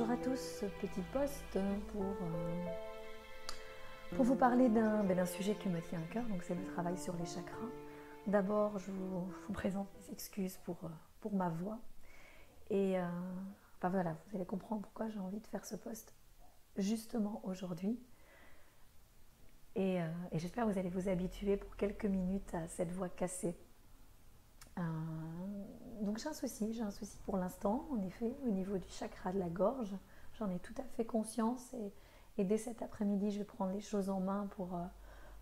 Bonjour à tous, ce petit post pour vous parler d'un sujet qui me tient à cœur, donc c'est le travail sur les chakras. D'abord, je vous présente mes excuses pour ma voix. Et voilà, vous allez comprendre pourquoi j'ai envie de faire ce post justement aujourd'hui. Et j'espère que vous allez vous habituer pour quelques minutes à cette voix cassée. Donc j'ai un souci pour l'instant, en effet, au niveau du chakra de la gorge. J'en ai tout à fait conscience et dès cet après-midi, je vais prendre les choses en main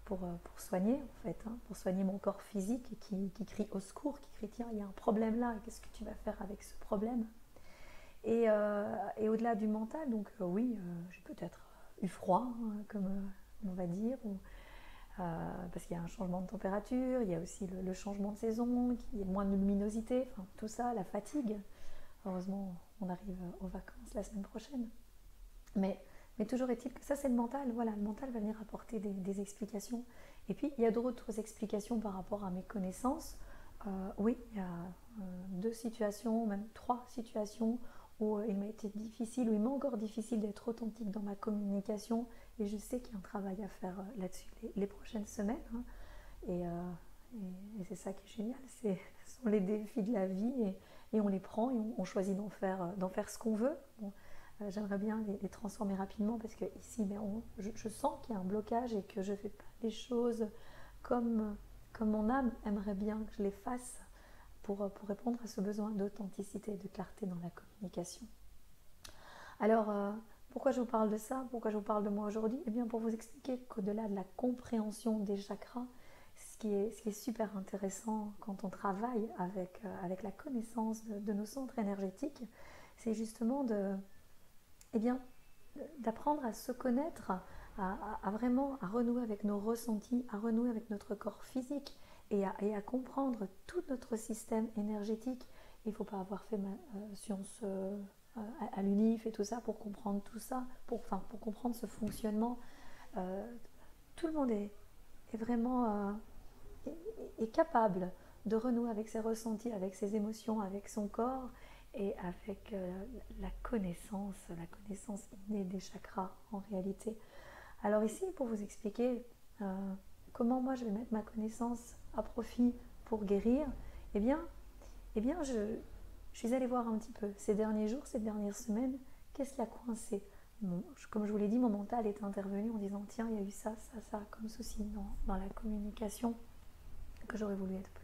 pour soigner, en fait, pour soigner mon corps physique qui crie au secours, qui crie tiens, il y a un problème là, qu'est-ce que tu vas faire avec ce problème? Et au-delà du mental, donc oui, j'ai peut-être eu froid, comme on va dire, parce qu'il y a un changement de température, il y a aussi le changement de saison, il y a moins de luminosité, enfin, tout ça, la fatigue. Heureusement, on arrive aux vacances la semaine prochaine. Mais toujours est-il que ça, c'est le mental. Voilà, le mental va venir apporter des explications. Et puis, il y a d'autres explications par rapport à mes connaissances. Oui, il y a 2 situations, même 3 situations où il m'a été difficile, où il m'est encore difficile d'être authentique dans ma communication. Et je sais qu'il y a un travail à faire là-dessus les prochaines semaines. Et c'est ça qui est génial. Ce sont les défis de la vie et on les prend et on choisit d'en faire ce qu'on veut. Bon, j'aimerais bien les transformer rapidement parce que ici, je sens qu'il y a un blocage et que je ne fais pas les choses comme mon âme aimerait bien que je les fasse pour répondre à ce besoin d'authenticité et de clarté dans la communication. Alors, pourquoi je vous parle de ça? Pourquoi je vous parle de moi aujourd'hui? Eh bien, pour vous expliquer qu'au-delà de la compréhension des chakras, ce qui est super intéressant quand on travaille avec la connaissance de nos centres énergétiques, c'est justement d'apprendre à se connaître, à vraiment à renouer avec nos ressentis, à renouer avec notre corps physique et à comprendre tout notre système énergétique. Il ne faut pas avoir fait sciences à l'UNIF et tout ça pour comprendre tout ça, pour comprendre ce fonctionnement. Tout le monde est vraiment est capable de renouer avec ses ressentis, avec ses émotions, avec son corps et avec la connaissance innée des chakras en réalité. Alors ici, pour vous expliquer comment moi je vais mettre ma connaissance à profit pour guérir, eh bien je suis allée voir un petit peu ces derniers jours, ces dernières semaines, qu'est-ce qui a coincé. Comme je vous l'ai dit, mon mental est intervenu en disant tiens, il y a eu ça comme souci dans la communication, que j'aurais voulu être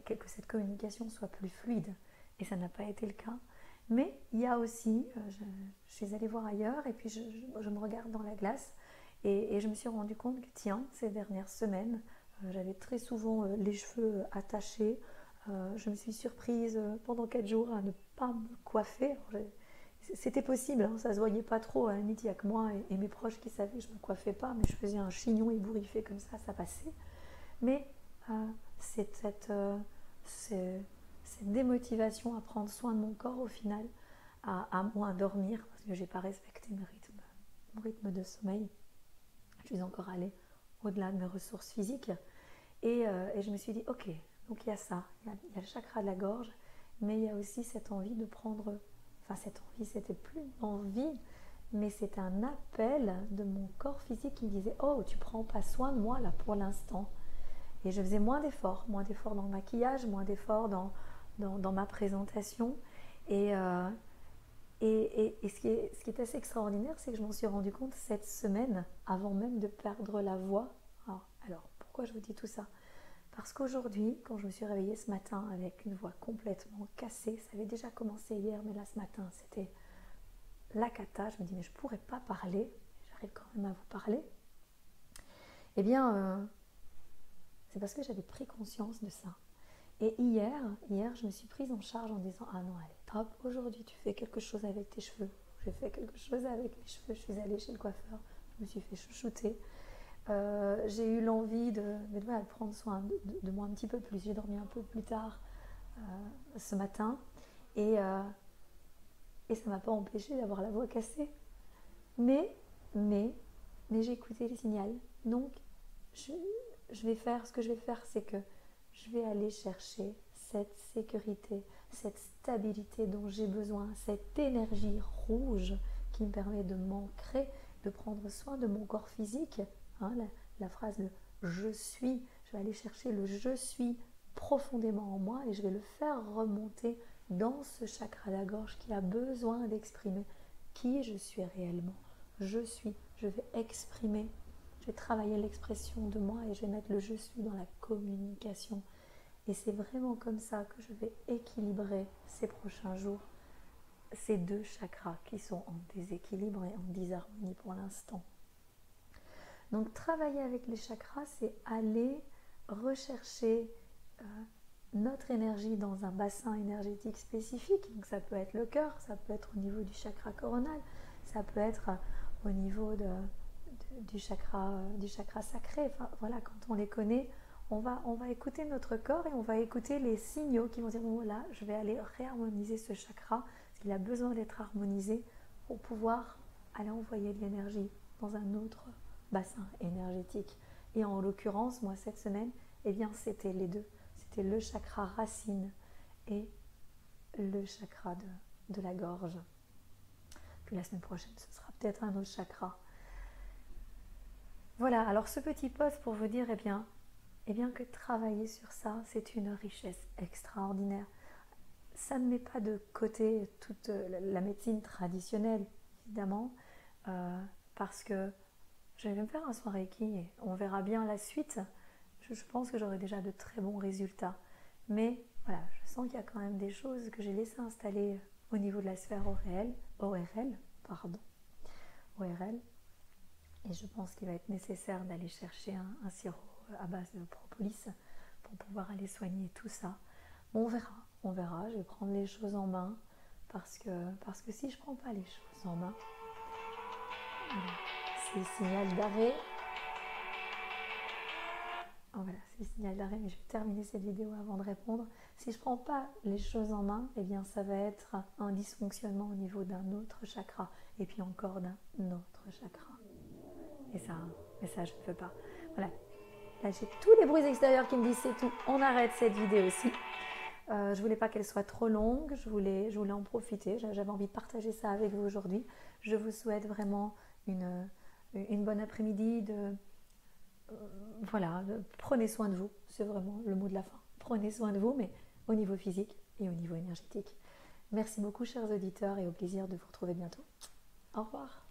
que cette communication soit plus fluide, et ça n'a pas été le cas. Mais il y a aussi, je suis allée voir ailleurs et puis je me regarde dans la glace et je me suis rendu compte que tiens, ces dernières semaines, j'avais très souvent les cheveux attachés. Je me suis surprise pendant 4 jours à ne pas me coiffer. C'était possible, hein, ça se voyait pas trop. À la limite, il n'y a que moi et mes proches qui savaient que je ne me coiffais pas, mais je faisais un chignon ébouriffé comme ça passait. Mais c'est cette démotivation à prendre soin de mon corps au final, à moins dormir parce que j'ai pas respecté mon rythme de sommeil. Je suis encore allée au-delà de mes ressources physiques et je me suis dit ok, donc il y a ça, il y a le chakra de la gorge, mais il y a aussi cette envie de prendre, cette envie, c'était plus une envie, mais c'était un appel de mon corps physique qui me disait oh, tu prends pas soin de moi là pour l'instant. Et je faisais moins d'efforts dans le maquillage, moins d'efforts dans ma présentation. Et ce qui est assez extraordinaire, c'est que je m'en suis rendu compte cette semaine, avant même de perdre la voix. Alors pourquoi je vous dis tout ça? Parce qu'aujourd'hui, quand je me suis réveillée ce matin avec une voix complètement cassée, ça avait déjà commencé hier, mais là ce matin, c'était la cata. Je me dis, mais je ne pourrais pas parler, j'arrive quand même à vous parler. Eh bien, c'est parce que j'avais pris conscience de ça. Et hier, je me suis prise en charge en disant ah non, allez, hop, aujourd'hui tu fais quelque chose avec tes cheveux. J'ai fait quelque chose avec mes cheveux, je suis allée chez le coiffeur, je me suis fait chouchouter. J'ai eu l'envie de prendre soin de moi un petit peu plus. J'ai dormi un peu plus tard ce matin et ça ne m'a pas empêché d'avoir la voix cassée. Mais j'ai écouté les signaux. Donc, ce que je vais faire, c'est que je vais aller chercher cette sécurité, cette stabilité dont j'ai besoin, cette énergie rouge qui me permet de m'ancrer, de prendre soin de mon corps physique. Hein, la phrase le je suis, je vais aller chercher le je suis profondément en moi et je vais le faire remonter dans ce chakra de la gorge qui a besoin d'exprimer qui je suis réellement. Je suis, je vais exprimer, je vais travailler l'expression de moi et je vais mettre le je suis dans la communication. Et c'est vraiment comme ça que je vais équilibrer ces prochains jours, ces deux chakras qui sont en déséquilibre et en disharmonie pour l'instant. Donc travailler avec les chakras, c'est aller rechercher notre énergie dans un bassin énergétique spécifique. Donc ça peut être le cœur, ça peut être au niveau du chakra coronal, ça peut être au niveau du chakra sacré. Enfin, voilà, quand on les connaît, on va écouter notre corps et on va écouter les signaux qui vont dire bon là, je vais aller réharmoniser ce chakra parce qu'il a besoin d'être harmonisé pour pouvoir aller envoyer de l'énergie dans un autre bassin énergétique. Et en l'occurrence, moi cette semaine, eh bien c'était les deux. C'était le chakra racine et le chakra de la gorge. Puis la semaine prochaine, ce sera peut-être un autre chakra. Voilà, alors ce petit post pour vous dire, eh bien que travailler sur ça, c'est une richesse extraordinaire. Ça ne met pas de côté toute la médecine traditionnelle, évidemment, parce que je vais me faire un soin Reiki et on verra bien la suite. Je pense que j'aurai déjà de très bons résultats. Mais voilà, je sens qu'il y a quand même des choses que j'ai laissées installer au niveau de la sphère ORL. Et je pense qu'il va être nécessaire d'aller chercher un sirop à base de propolis pour pouvoir aller soigner tout ça. Bon, on verra, je vais prendre les choses en main parce que si je ne prends pas les choses en main, c'est le signal d'arrêt. Oh, voilà, c'est le signal d'arrêt, mais je vais terminer cette vidéo avant de répondre. Si je ne prends pas les choses en main, eh bien ça va être un dysfonctionnement au niveau d'un autre chakra et puis encore d'un autre chakra. Et ça je ne peux pas. Voilà. Là, j'ai tous les bruits extérieurs qui me disent c'est tout, on arrête cette vidéo aussi. Je voulais pas qu'elle soit trop longue, je voulais en profiter, j'avais envie de partager ça avec vous aujourd'hui. Je vous souhaite vraiment une bonne après-midi, prenez soin de vous, c'est vraiment le mot de la fin. Prenez soin de vous, mais au niveau physique et au niveau énergétique. Merci beaucoup chers auditeurs et au plaisir de vous retrouver bientôt. Au revoir.